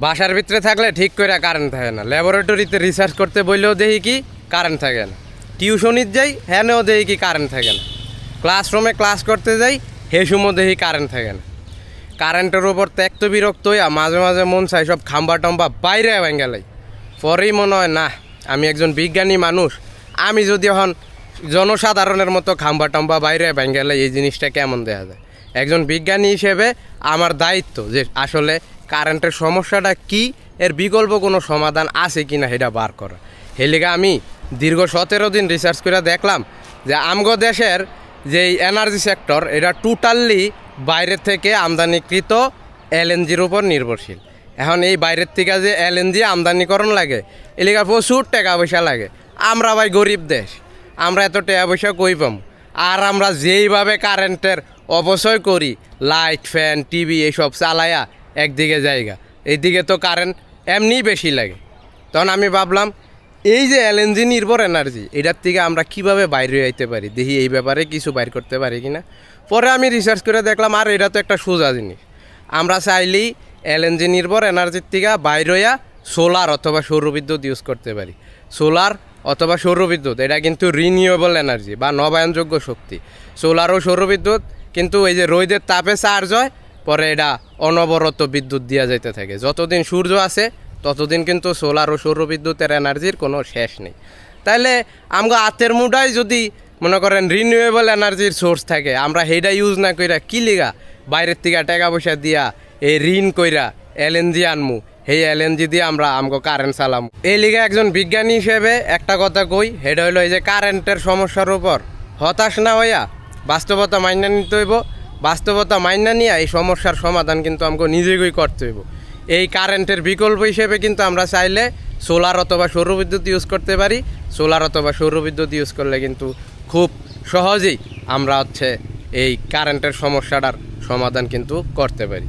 বাসার ভিতরে থাকলে ঠিক করে কারেন্ট থাকে না, ল্যাবরেটরিতে রিসার্চ করতে বললেও দেখি কি কারেন্ট থাকে না, টিউশনির যাই হ্যানেও দেখি কি কারেন্ট থাকে না, ক্লাসরুমে ক্লাস করতে যাই হে সময় দেখি কারেন্ট থাকে না। কারেন্টের ওপর ত্যাক্ত বিরক্ত হইয়া মাঝে মাঝে মন চাই সব খাম্বা টম্বা বাইরে গেলাই। পরেই মনে হয় না, আমি একজন বিজ্ঞানী মানুষ, আমি যদি এখন জনসাধারণের মতো খাম্বা টম্বা বাইরে গেলে এই জিনিসটা কেমন দেখা যায়। একজন বিজ্ঞানী হিসেবে আমার দায়িত্ব যে আসলে কারেন্টের সমস্যাটা কি, এর বিকল্প কোনো সমাধান আছে কি না সেটা বার করা। হেলিগা আমি দীর্ঘ 17 দিন রিসার্চ করে দেখলাম যে আমগো দেশের যে এনার্জি সেক্টর এটা টোটালি বাইরের থেকে আমদানিকৃত এলএনজির উপর নির্ভরশীল। এখন এই বাইরের থেকে যে এলএনজি আমদানিকরণ লাগে এলিগা প্রচুর টাকা পয়সা লাগে। আমরা ভাই গরিব দেশ, আমরা এত টাকা পয়সা কই পাম? আর আমরা যেইভাবে কারেন্টের অপচয় করি, লাইট ফ্যান টিভি এইসব চালায়া একদিকে জায়গা, এইদিকে তো কারেন্ট এমনিই বেশি লাগে। তখন আমি ভাবলাম এই যে এলএনজি নির্ভর এনার্জি এটার থেকে আমরা কিভাবে বাইরে আইতে পারি, দেখি এই ব্যাপারে কিছু বাইর করতে পারি কিনা। পরে আমি রিসার্চ করে দেখলাম আর এটা তো একটা সোজা জিনিস, আমরা চাইলেই এলএনজি নির্ভর এনার্জির থেকে বাইরে হইয়া সোলার অথবা সৌরবিদ্যুৎ ইউজ করতে পারি। সোলার অথবা সৌরবিদ্যুৎ এটা কিন্তু রিনিউয়েবল এনার্জি বা নবায়নযোগ্য শক্তি। সোলার ও সৌরবিদ্যুৎ কিন্তু এই যে রোদের তাপে চার্জ হয়, পরে এটা অনবরত বিদ্যুৎ দেওয়া যাইতে থাকে। যতদিন সূর্য আছে ততদিন কিন্তু সোলার ও সৌরবিদ্যুতের এনার্জির কোনো শেষ নেই। তাইলে আমরা হাতের মুঠায় যদি মনে করেন রিনিউয়েবল এনার্জির সোর্স থাকে, আমরা সেইটা ইউজ না কইরা কি লিগা বাইরের থেকে টাকা পয়সা দিয়া এই ঋণ কইরা এলএনজি আনমু, সেই এলএনজি দিয়ে আমরা আমগো কারেন্ট চালামু। এই লিগে একজন বিজ্ঞানী হিসেবে একটা কথা কই, সেটা হইলো এই যে কারেন্টের সমস্যার উপর হতাশ না হইয়া বাস্তবতা মাইনা নিতে হইব। বাস্তবতা মাইনা নিয়ে এই সমস্যার সমাধান কিন্তু আমাকে নিজেকেই করতে হইব। এই কারেন্টের বিকল্প হিসেবে কিন্তু আমরা চাইলে সোলার অথবা সৌরবিদ্যুৎ ইউজ করতে পারি। সোলার অথবা সৌরবিদ্যুৎ ইউজ করলে কিন্তু খুব সহজেই আমরা এই কারেন্টের সমস্যাটার সমাধান কিন্তু করতে পারি।